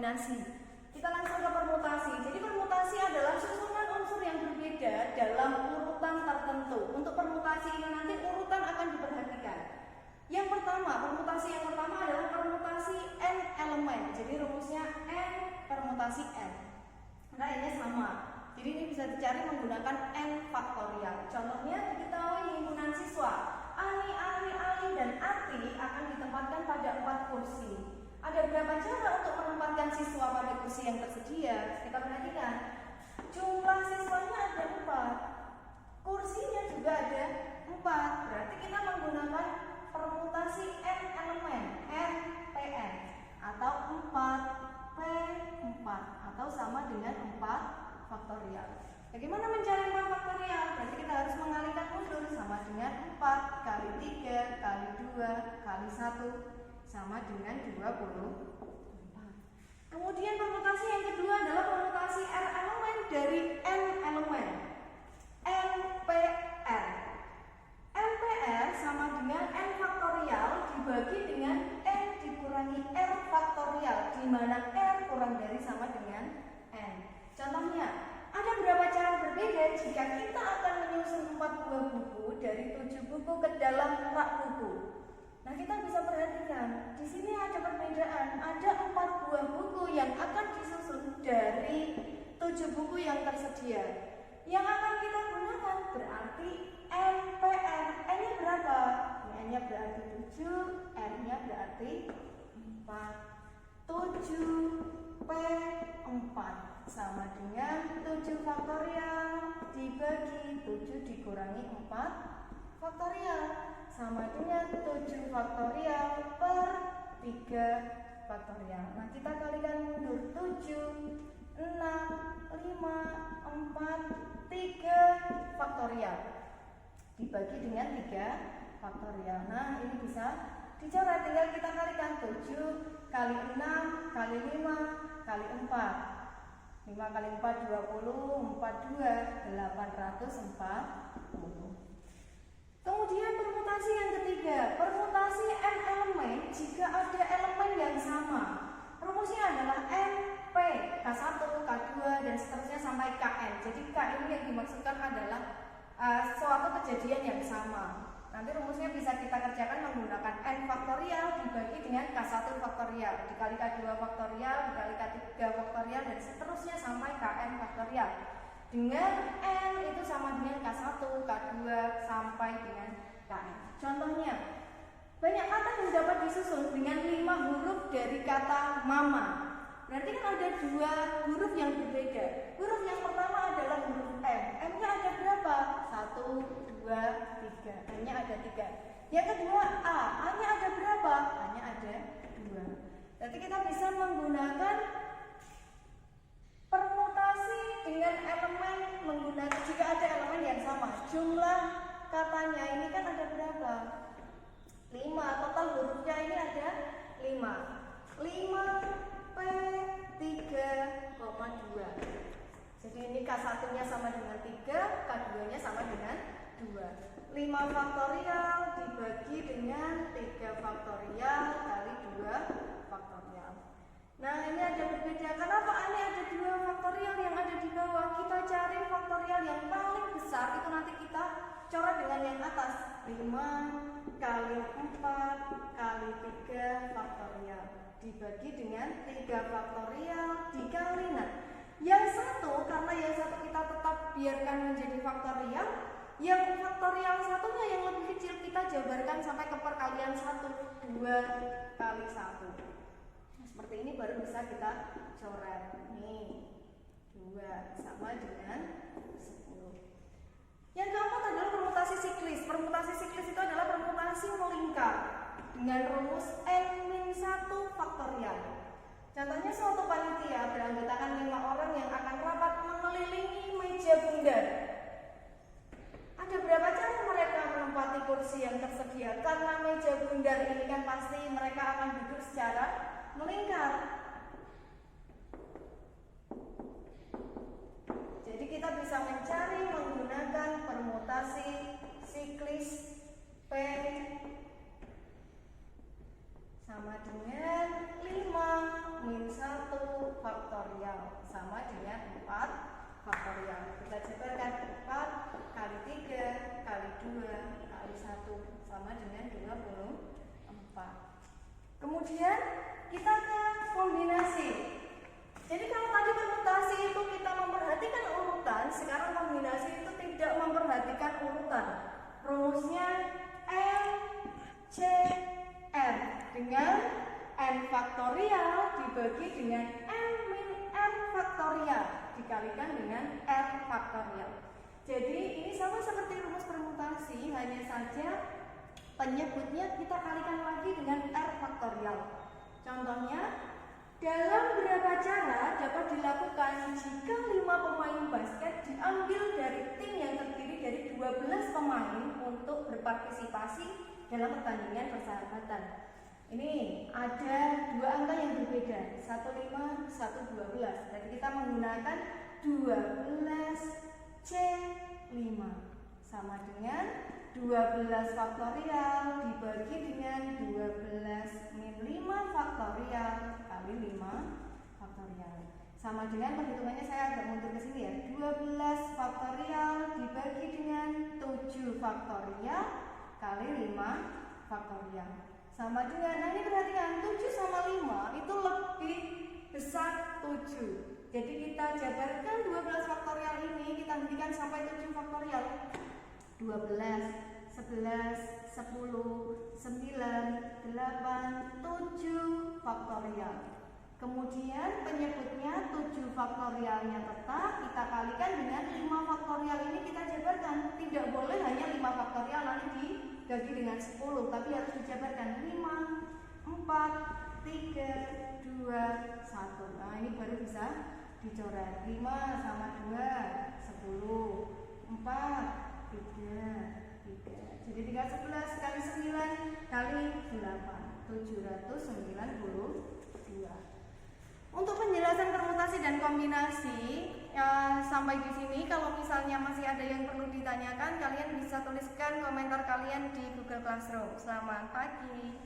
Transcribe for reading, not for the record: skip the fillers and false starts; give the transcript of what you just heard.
kombinasi. Kita langsung ke permutasi. Jadi permutasi adalah susunan unsur yang berbeda dalam urutan tertentu. Untuk permutasi ini nanti urutan akan diperhatikan. Yang pertama, permutasi yang pertama adalah permutasi n elemen. Jadi rumusnya n permutasi n. Nah ini sama. Jadi ini bisa dicari menggunakan n faktorial. Contohnya diketahui himpunan siswa Ani, Ali, dan Ati akan ditempatkan pada 4 kursi. Ada berapa cara untuk menempatkan siswa pada kursi yang tersedia? Kita perhatikan. Jumlah siswanya ada 4. Kursinya juga ada 4. Berarti kita menggunakan permutasi n elemen, NPN, atau 4P4, atau sama dengan 4 faktorial. Bagaimana mencari 4 faktorial? Berarti kita harus mengalihkan mundur, sama dengan 4 kali 3 kali 2 kali 1 sama dengan 24. Kemudian permutasi yang kedua adalah permutasi R elemen dari N elemen, NPR. NPR sama dengan N faktorial dibagi dengan N dikurangi R faktorial, di mana R kurang dari sama dengan N. Contohnya, ada berapa cara berbeda jika kita akan menyusun 4 buah buku dari 7 buku ke dalam rak buku. Nah, kita bisa perhatikan, di sini ada perbedaan. Ada 4 buah buku yang akan disusun dari 7 buku yang tersedia. Yang akan kita gunakan berarti NPR. N-nya berapa? N-nya berarti 7, R-nya berarti 4. 7P4 sama dengan 7 faktorial dibagi 7 dikurangi 4 faktorial sama dengan 7 faktorial per 3 faktorial. Nah, kita kalikan mundur. 7, 6, 5, 4, 3 faktorial dibagi dengan 3 faktorial. Nah, ini bisa dicoret, tinggal kita kalikan. 7 kali 6 kali 5 kali 4. 5 kali 4 20, 42, 840. Kemudian permutasi yang ketiga, permutasi n elemen jika ada elemen yang sama. Rumusnya adalah NP, K1, K2, dan seterusnya sampai Kn. Jadi K ini yang dimaksudkan adalah suatu kejadian yang sama. Nanti rumusnya bisa kita kerjakan menggunakan n faktorial dibagi dengan K1 faktorial dikali K2 faktorial dikali K3 faktorial dan seterusnya sampai Kn faktorial. Dengan n itu sama dengan K1, K2 sampai dengan Kn. Contohnya, banyak kata yang dapat disusun dengan 5 huruf dari kata mama. Berarti kan ada 2 huruf yang berbeda. Huruf yang pertama adalah huruf M. M-nya ada berapa? 1, 2, 3. M-nya ada 3. Yang kedua A. A-nya ada berapa? A-nya ada 2. Berarti kita bisa menggunakan permutasi dengan elemen menggunakan jika ada elemen yang sama. Jumlah katanya ini kan ada berapa? 5. Total hurufnya ini ada 5. 5P3,2. Jadi ini K1 nya sama dengan 3, K2 nya sama dengan 2. 5 faktorial dibagi dengan 3 faktorial kali 2 faktorial. Nah, ini ada berbeda. Kenapa ini ada 2 faktorial yang ada di bawah? Kita cari faktorial yang paling besar, itu nanti kita coret dengan yang atas. 5 kali 4 kali 3 faktorial dibagi dengan 3 faktorial dikali. Nah, yang satu, karena yang satu kita tetap biarkan menjadi faktorial, yang faktorial satunya yang lebih kecil kita jabarkan sampai ke perkalian 1, 2 kali 1. Seperti ini baru bisa kita coret. Nih, 2 sama dengan 10. Yang keempat adalah permutasi siklis. Permutasi siklis itu adalah permutasi melingkar dengan rumus n-1 faktorial. Contohnya suatu panitia beranggotakan 5 orang yang akan rapat mengelilingi meja bundar. Ada berapa cara mereka menempati kursi yang tersedia? Karena meja bundar ini kan pasti mereka akan duduk secara melingkar. Jadi kita bisa mencari menggunakan permutasi siklis P sama dengan 5 min 1 sama dengan 24. Kemudian kita ke kombinasi. Jadi kalau tadi permutasi itu kita memperhatikan urutan, sekarang kombinasi itu tidak memperhatikan urutan. Rumusnya M C R dengan N faktorial dibagi dengan M min R faktorial dikalikan dengan R faktorial. Jadi ini sama seperti rumus permutasi, hanya saja penyebutnya kita kalikan lagi dengan R faktorial. Contohnya, dalam berapa cara dapat dilakukan jika 5 pemain basket diambil dari tim yang terdiri dari 12 pemain untuk berpartisipasi dalam pertandingan persahabatan. Ini ada dua angka yang berbeda, 15, 112. Jadi kita menggunakan 12C5 sama dengan 12 faktorial dibagi dengan 12 min 5 faktorial kali 5 faktorial. Sama dengan perhitungannya, saya agak mundur ke sini ya. 12 faktorial dibagi dengan 7 faktorial kali 5 faktorial. Sama dengan, nah ini perhatikan, 7 sama 5 itu lebih besar 7. Jadi kita jabarkan 12 faktorial ini, kita hentikan sampai 7 faktorial. 12, 11, 10, 9, 8, 7 faktorial. Kemudian penyebutnya 7 faktorialnya tetap kita kalikan dengan 5 faktorial ini kita jabarkan. Tidak boleh hanya 5 faktorial nanti dibagi dengan 10, tapi harus dijabarkan 5, 4, 3, 2, 1. Nah ini baru bisa dicoret. 5 sama 2, 10, 4, 3. Jadi tinggal 11 kali 9 kali 8, 792. Untuk penjelasan permutasi dan kombinasi sampai di sini. Kalau misalnya masih ada yang perlu ditanyakan, kalian bisa tuliskan komentar kalian di Google Classroom. Selamat pagi.